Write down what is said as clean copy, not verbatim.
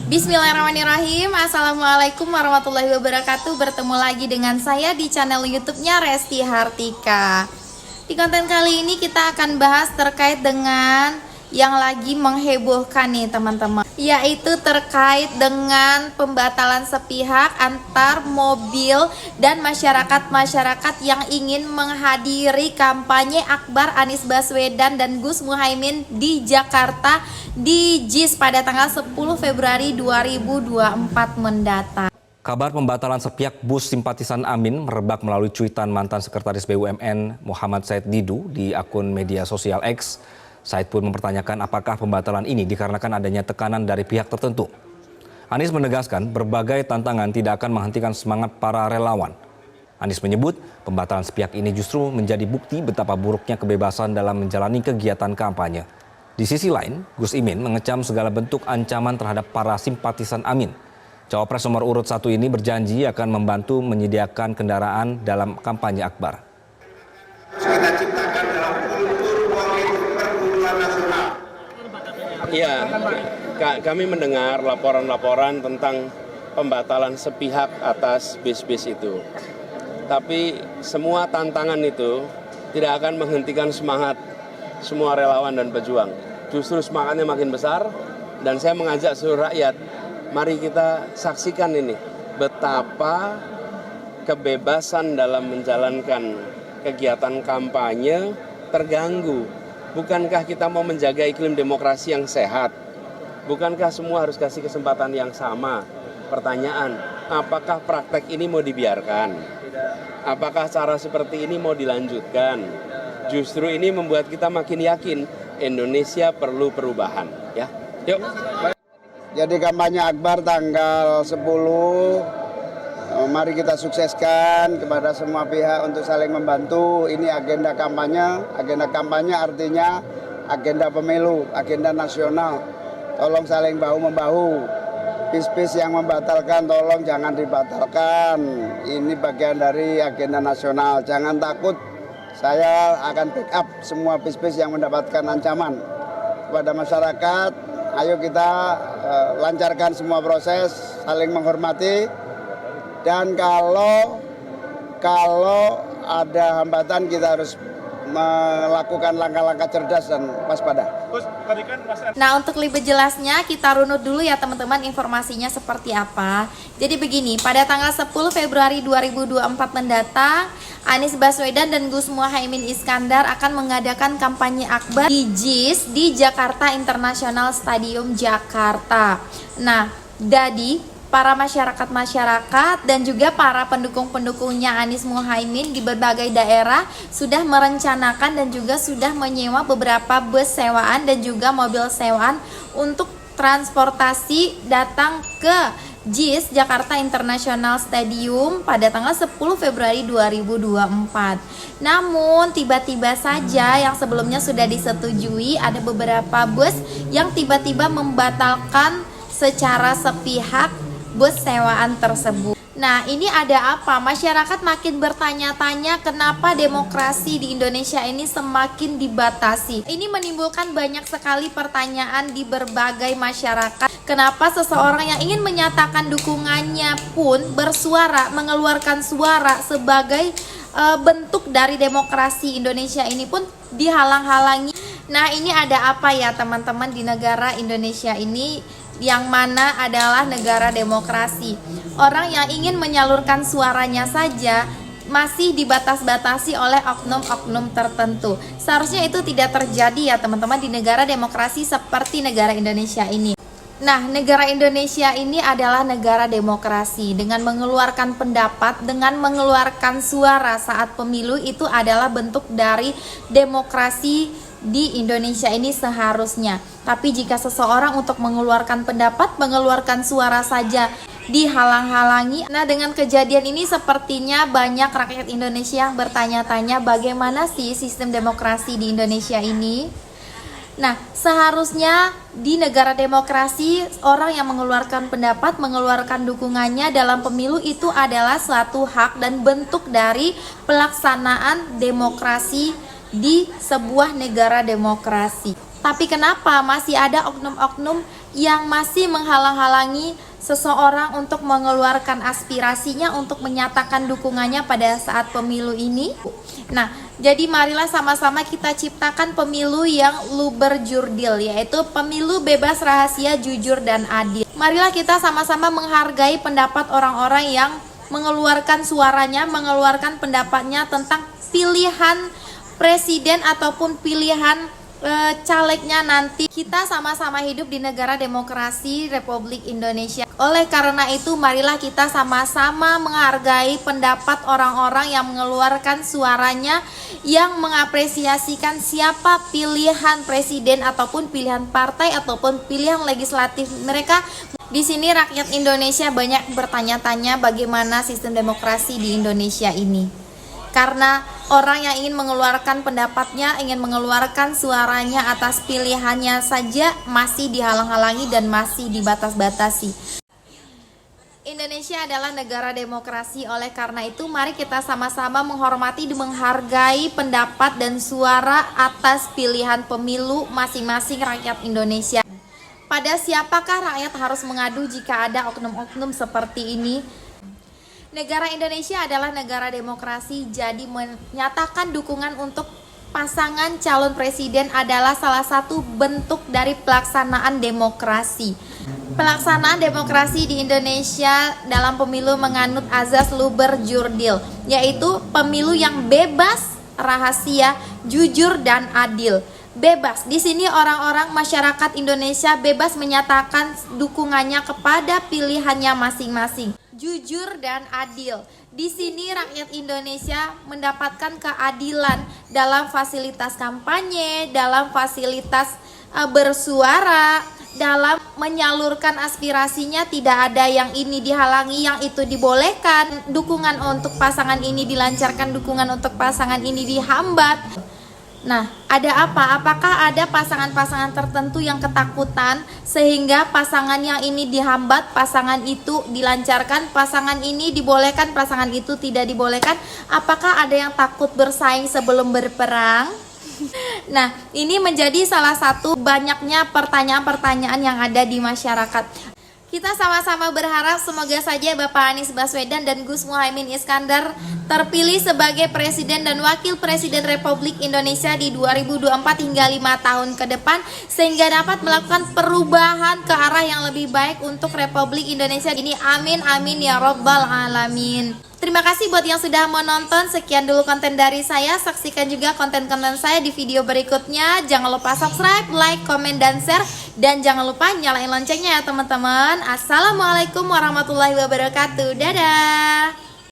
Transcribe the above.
Bismillahirrahmanirrahim. Assalamualaikum warahmatullahi wabarakatuh. Bertemu lagi dengan saya di channel YouTube-nya Resti Hartika. Di konten kali ini kita akan bahas terkait dengan yang lagi menghebohkan nih teman-teman, yaitu terkait dengan pembatalan sepihak antar mobil dan masyarakat yang ingin menghadiri kampanye akbar Anies Baswedan dan Gus Muhaimin di Jakarta di JIS pada tanggal 10 Februari 2024 mendatang. Kabar pembatalan sepihak bus simpatisan Amin merebak melalui cuitan mantan Sekretaris BUMN Muhammad Said Didu di akun media sosial X. Said pun mempertanyakan apakah pembatalan ini dikarenakan adanya tekanan dari pihak tertentu. Anies menegaskan berbagai tantangan tidak akan menghentikan semangat para relawan. Anies menyebut pembatalan sepihak ini justru menjadi bukti betapa buruknya kebebasan dalam menjalani kegiatan kampanye. Di sisi lain, Gus Imin mengecam segala bentuk ancaman terhadap para simpatisan Amin. Cawapres nomor urut 1 ini berjanji akan membantu menyediakan kendaraan dalam kampanye akbar. Kita ciptakan dalam kultur politik perguruan nasional. Iya, kami mendengar laporan-laporan tentang pembatalan sepihak atas bis-bis itu. Tapi semua tantangan itu tidak akan menghentikan semangat semua relawan dan pejuang. Justru semangatnya makin besar dan saya mengajak seluruh rakyat, mari kita saksikan ini betapa kebebasan dalam menjalankan kegiatan kampanye terganggu. Bukankah kita mau menjaga iklim demokrasi yang sehat? Bukankah semua harus kasih kesempatan yang sama? Pertanyaan, apakah praktek ini mau dibiarkan? Apakah cara seperti ini mau dilanjutkan? Justru ini membuat kita makin yakin Indonesia perlu perubahan. Ya, yuk. Jadi kampanye akbar tanggal 10, mari kita sukseskan kepada semua pihak untuk saling membantu. Ini agenda kampanye. Agenda kampanye artinya agenda pemilu, agenda nasional. Tolong saling bahu-membahu. Bis-bis yang membatalkan tolong jangan dibatalkan. Ini bagian dari agenda nasional. Jangan takut, saya akan backup semua bis-bis yang mendapatkan ancaman. Kepada masyarakat, ayo kita lancarkan semua proses, saling menghormati. Dan kalau ada hambatan kita harus melakukan langkah-langkah cerdas dan waspada. Nah, untuk lebih jelasnya kita runut dulu ya teman-teman informasinya seperti apa. Jadi begini, pada tanggal 10 Februari 2024 mendatang, Anies Baswedan dan Gus Muhaimin Iskandar akan mengadakan kampanye akbar di JIS di Jakarta International Stadium Jakarta. Nah, jadi para masyarakat dan juga para pendukung-pendukungnya Anies Muhaimin di berbagai daerah sudah merencanakan dan juga sudah menyewa beberapa bus sewaan dan juga mobil sewaan untuk transportasi datang ke JIS Jakarta International Stadium pada tanggal 10 Februari 2024. Namun tiba-tiba saja yang sebelumnya sudah disetujui ada beberapa bus yang tiba-tiba membatalkan secara sepihak bus sewaan tersebut. Nah, ini ada apa? Masyarakat makin bertanya-tanya kenapa demokrasi di Indonesia ini semakin dibatasi. Ini menimbulkan banyak sekali pertanyaan di berbagai masyarakat. Kenapa seseorang yang ingin menyatakan dukungannya pun bersuara, mengeluarkan suara sebagai bentuk dari demokrasi Indonesia ini pun dihalang-halangi. Nah, ini ada apa ya teman-teman di negara Indonesia ini, yang mana adalah negara demokrasi. Orang yang ingin menyalurkan suaranya saja masih dibatas-batasi oleh oknum-oknum tertentu. Seharusnya itu tidak terjadi ya teman-teman di negara demokrasi seperti negara Indonesia ini. Nah, negara Indonesia ini adalah negara demokrasi. Dengan mengeluarkan pendapat, dengan mengeluarkan suara saat pemilu itu adalah bentuk dari demokrasi di Indonesia ini seharusnya. Tapi jika seseorang untuk mengeluarkan pendapat, mengeluarkan suara saja dihalang-halangi. Nah, dengan kejadian ini sepertinya banyak rakyat Indonesia yang bertanya-tanya bagaimana sih sistem demokrasi di Indonesia ini. Nah, seharusnya di negara demokrasi, orang yang mengeluarkan pendapat, mengeluarkan dukungannya dalam pemilu itu adalah suatu hak dan bentuk dari pelaksanaan demokrasi di sebuah negara demokrasi. Tapi kenapa masih ada oknum-oknum yang masih menghalang-halangi seseorang untuk mengeluarkan aspirasinya, untuk menyatakan dukungannya pada saat pemilu ini? Nah, jadi marilah sama-sama kita ciptakan pemilu yang luber jurdil, yaitu pemilu bebas, rahasia, jujur, dan adil. Marilah kita sama-sama menghargai pendapat orang-orang yang mengeluarkan suaranya, mengeluarkan pendapatnya tentang pilihan presiden ataupun pilihan calegnya nanti. Kita sama-sama hidup di negara demokrasi Republik Indonesia. Oleh karena itu, marilah kita sama-sama menghargai pendapat orang-orang yang mengeluarkan suaranya, yang mengapresiasikan siapa pilihan presiden ataupun pilihan partai ataupun pilihan legislatif mereka. Di sini rakyat Indonesia banyak bertanya-tanya bagaimana sistem demokrasi di Indonesia ini. Karena orang yang ingin mengeluarkan pendapatnya, ingin mengeluarkan suaranya atas pilihannya saja masih dihalang-halangi dan masih dibatas-batasi. Indonesia adalah negara demokrasi, oleh karena itu mari kita sama-sama menghormati dan menghargai pendapat dan suara atas pilihan pemilu masing-masing rakyat Indonesia. Pada siapakah rakyat harus mengadu jika ada oknum-oknum seperti ini? Negara Indonesia adalah negara demokrasi, jadi menyatakan dukungan untuk pasangan calon presiden adalah salah satu bentuk dari pelaksanaan demokrasi. Pelaksanaan demokrasi di Indonesia dalam pemilu menganut azas luber jurdil, yaitu pemilu yang bebas, rahasia, jujur, dan adil. Bebas, di sini orang-orang masyarakat Indonesia bebas menyatakan dukungannya kepada pilihannya masing-masing. Jujur dan adil. Di sini rakyat Indonesia mendapatkan keadilan dalam fasilitas kampanye, dalam fasilitas bersuara, dalam menyalurkan aspirasinya. Tidak ada yang ini dihalangi, yang itu dibolehkan. Dukungan untuk pasangan ini dilancarkan, dukungan untuk pasangan ini dihambat. Nah, ada apa? Apakah ada pasangan-pasangan tertentu yang ketakutan sehingga pasangan yang ini dihambat, pasangan itu dilancarkan, pasangan ini dibolehkan, pasangan itu tidak dibolehkan? Apakah ada yang takut bersaing sebelum berperang? Nah, ini menjadi salah satu banyaknya pertanyaan-pertanyaan yang ada di masyarakat. Kita sama-sama berharap semoga saja Bapak Anies Baswedan dan Gus Muhaimin Iskandar terpilih sebagai Presiden dan Wakil Presiden Republik Indonesia di 2024 hingga 5 tahun ke depan, sehingga dapat melakukan perubahan ke arah yang lebih baik untuk Republik Indonesia ini. Amin, amin ya Rabbal Alamin. Terima kasih buat yang sudah menonton. Sekian dulu konten dari saya. Saksikan juga konten-konten saya di video berikutnya. Jangan lupa subscribe, like, komen, dan share. Dan jangan lupa nyalain loncengnya ya teman-teman. Assalamualaikum warahmatullahi wabarakatuh. Dadah.